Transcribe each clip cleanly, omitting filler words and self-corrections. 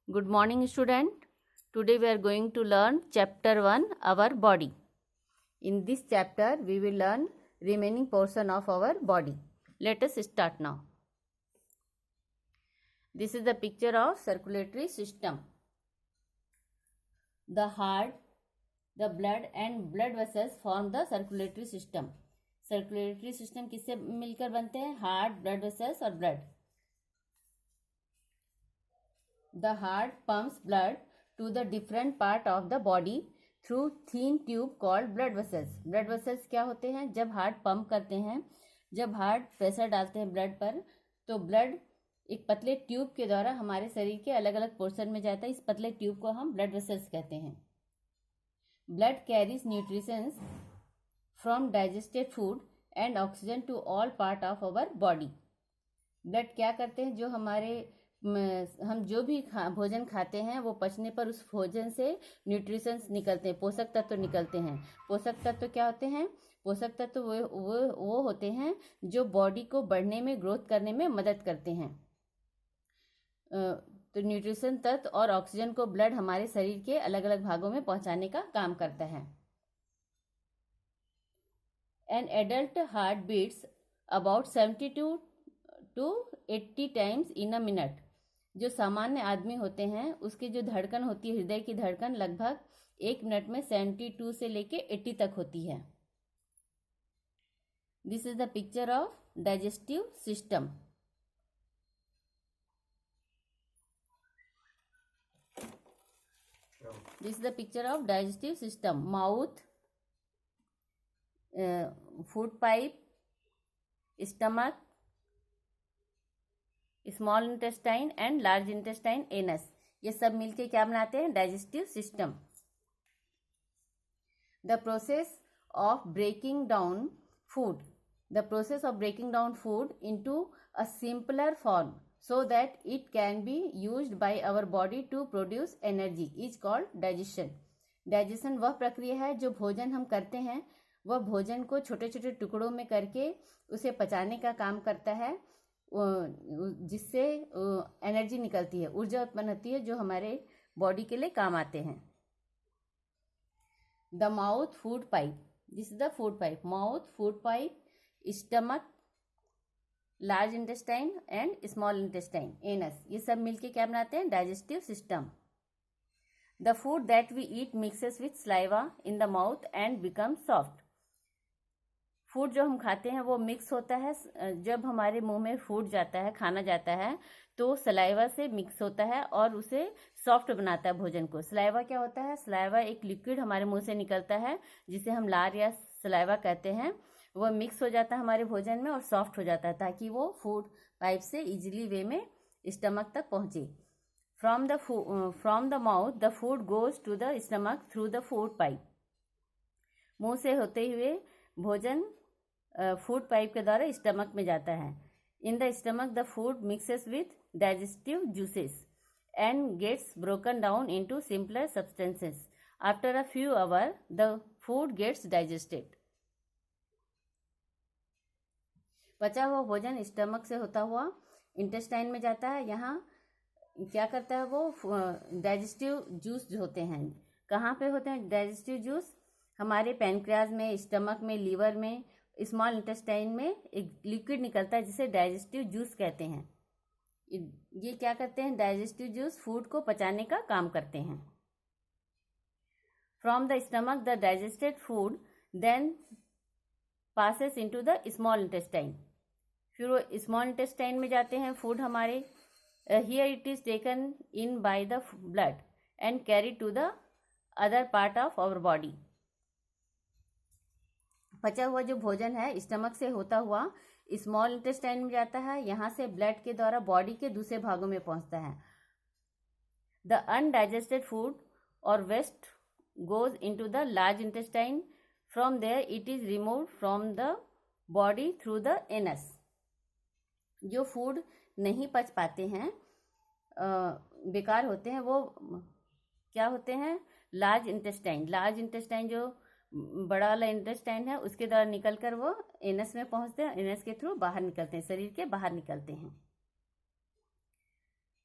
Good morning, student. Today we are going to learn chapter 1, our body. In this chapter we will learn remaining portion of our body. Let us start now. This is the picture of circulatory system. The heart, the blood and blood vessels form the circulatory system. Circulatory system किससे मिलकर बनते हैं? Heart, blood vessels और blood. The heart pumps blood to the different part of the body through thin tube called blood vessels. Blood vessels क्या होते हैं? जब heart pump करते हैं, जब हार्ट प्रेशर डालते हैं ब्लड पर, तो ब्लड एक पतले ट्यूब के द्वारा हमारे शरीर के अलग अलग पोर्शन में जाता है. इस पतले ट्यूब को हम ब्लड वेसल्स कहते हैं. Blood carries nutritions from digested food and oxygen to all part of our body. Blood क्या करते हैं? जो हम जो भी भोजन खाते हैं वो पचने पर उस भोजन से न्यूट्रिशंस निकलते हैं, पोषक तत्व निकलते हैं. पोषक तत्व क्या होते हैं? पोषक तत्व वो होते हैं जो बॉडी को बढ़ने में, ग्रोथ करने में मदद करते हैं. तो न्यूट्रिशन तत्व और ऑक्सीजन को ब्लड हमारे शरीर के अलग अलग भागों में पहुंचाने का काम करता है. An adult heart beats about 72 to 80 times in a minute. जो सामान्य आदमी होते हैं उसकी जो धड़कन होती है, हृदय की धड़कन, लगभग 1 मिनट में 72 से लेके 80 तक होती है. This is the picture of digestive system. This is the picture of digestive system. Mouth, food pipe, stomach, small intestine and large intestine, anus, ये सब मिलके क्या बनाते हैं? Digestive system. The process of breaking down food. The process of breaking down food into a simpler form so that it can be used by our body to produce energy is called digestion. Digestion वह प्रक्रिया है जो भोजन हम करते हैं, वह भोजन को छोटे छोटे टुकड़ों में करके उसे पचाने का काम करता है, जिससे एनर्जी निकलती है, ऊर्जा उत्पन्न होती है, जो हमारे बॉडी के लिए काम आते हैं. The mouth food pipe. This is the food pipe. Mouth, food pipe, stomach, large intestine and small intestine, anus, ये सब मिलके क्या बनाते हैं? Digestive system. The food that we eat mixes with saliva in the mouth and become soft. Food जो हम खाते हैं वो मिक्स होता है. जब हमारे मुंह में फूड जाता है, खाना जाता है, तो सलाइवा से मिक्स होता है और उसे सॉफ्ट बनाता है भोजन को. सलाइवा क्या होता है? सलाइवा एक लिक्विड हमारे मुंह से निकलता है जिसे हम लार या सलाइवा कहते हैं. वह मिक्स हो जाता है हमारे भोजन में और सॉफ्ट हो जाता है ताकि वो फूड पाइप से इजीली वे में स्टमक तक पहुंचे. From the mouth the food goes to the stomach through the food pipe. मुंह से होते हुए भोजन फूड पाइप के द्वारा स्टमक में जाता है. In the stomach the food mixes with digestive juices and gets broken down into simpler substances. After a few hour the food gets digested. पचा हुआ भोजन स्टमक से होता हुआ इंटेस्टाइन में जाता है. यहाँ क्या करता है? वो डाइजेस्टिव जूस जो होते हैं, कहाँ पे होते हैं डाइजेस्टिव जूस? हमारे पैनक्रियाज में, स्टमक में, लीवर में, स्मॉल इंटेस्टाइन में एक लिक्विड निकलता है जिसे डाइजेस्टिव जूस कहते हैं. ये क्या करते हैं? डाइजेस्टिव जूस फूड को पचाने का काम करते हैं. From the stomach the digested food then passes into the small intestine. फिर वो स्मॉल इंटेस्टाइन में जाते हैं फूड हमारे. Here it is taken in by the blood and carry to the other part of our body. पचा हुआ जो भोजन है स्टमक से होता हुआ स्मॉल इंटेस्टाइन में जाता है. यहाँ से ब्लड के द्वारा बॉडी के दूसरे भागों में पहुंचता है. द अनडाइजेस्टेड फूड और waste goes into the large intestine. From there it is removed from the body through the anus. जो फूड नहीं पच पाते हैं, बेकार होते हैं, वो क्या होते हैं? Large intestine. लार्ज इंटेस्टाइन जो बड़ा वाला इंटेस्टाइन है उसके द्वारा निकलकर वो एनस में पहुंचते हैं. एनस के थ्रू बाहर निकलते हैं, शरीर के बाहर निकलते हैं.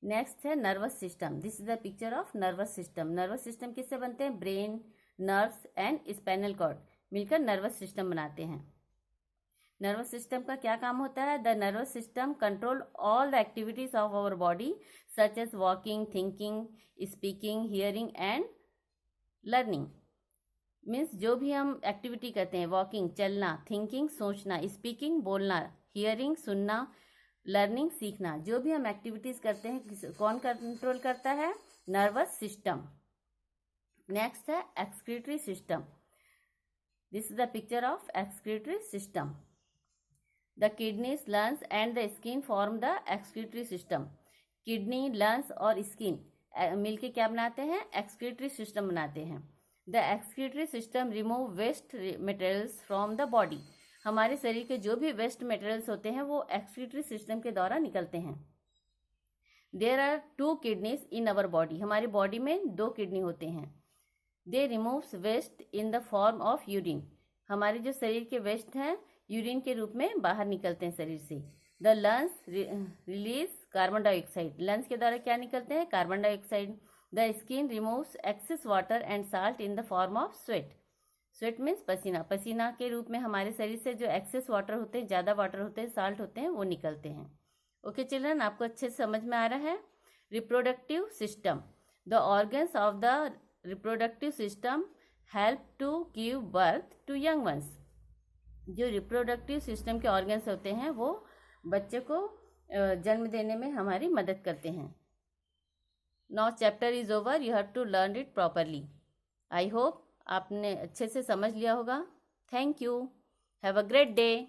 नेक्स्ट है nervous system. This is the picture of nervous system. Nervous system किससे बनते हैं? Brain, nerves and spinal cord मिलकर नर्वस सिस्टम बनाते हैं। नर्वस सिस्टम का क्या काम होता है? The nervous system control all the activities of our body such as walking, thinking, speaking, hearing and learning. Means जो भी हम एक्टिविटी करते हैं, वॉकिंग चलना, थिंकिंग सोचना, स्पीकिंग बोलना, हियरिंग सुनना, लर्निंग सीखना, जो भी हम एक्टिविटीज करते हैं कौन कंट्रोल करता है? Nervous system. नेक्स्ट है excretory system. This is the picture of excretory system. The kidneys, lungs and the skin form the excretory system. Kidney, lungs और स्किन मिलके क्या बनाते हैं? एक्सक्रीटरी सिस्टम बनाते हैं। The excretory system remove waste materials from the body. हमारे शरीर के जो भी वेस्ट मटेरियल्स होते हैं वो एक्सक्रीटरी सिस्टम के द्वारा निकलते हैं। There are 2 kidneys in our body. हमारी बॉडी में 2 किडनी होते हैं। They removes waste in the form of urine. हमारे जो शरीर के वेस्ट हैं यूरिन के रूप में बाहर निकलते हैं शरीर से। The lungs release carbon dioxide. Lungs के द्वारा क्या निकलते हैं? Carbon dioxide. The skin removes excess water and salt in the form of sweat. Sweat means पसीना। पसीना के रूप में हमारे शरीर से जो एक्सेस वाटर होते हैं, ज़्यादा वाटर होते हैं, साल्ट होते हैं, वो निकलते हैं। ओके चिल्ड्रन, आपको अच्छे से समझ में आ रहा है? Reproductive system. The organs of the reproductive system help to give birth to young ones. जो रिप्रोडक्टिव सिस्टम के ऑर्गन्स होते हैं वो बच्चे को जन्म देने में हमारी मदद करते हैं। Now chapter is over, you have to learn it properly. I hope आपने अच्छे से समझ लिया होगा। Thank you. Have a great day.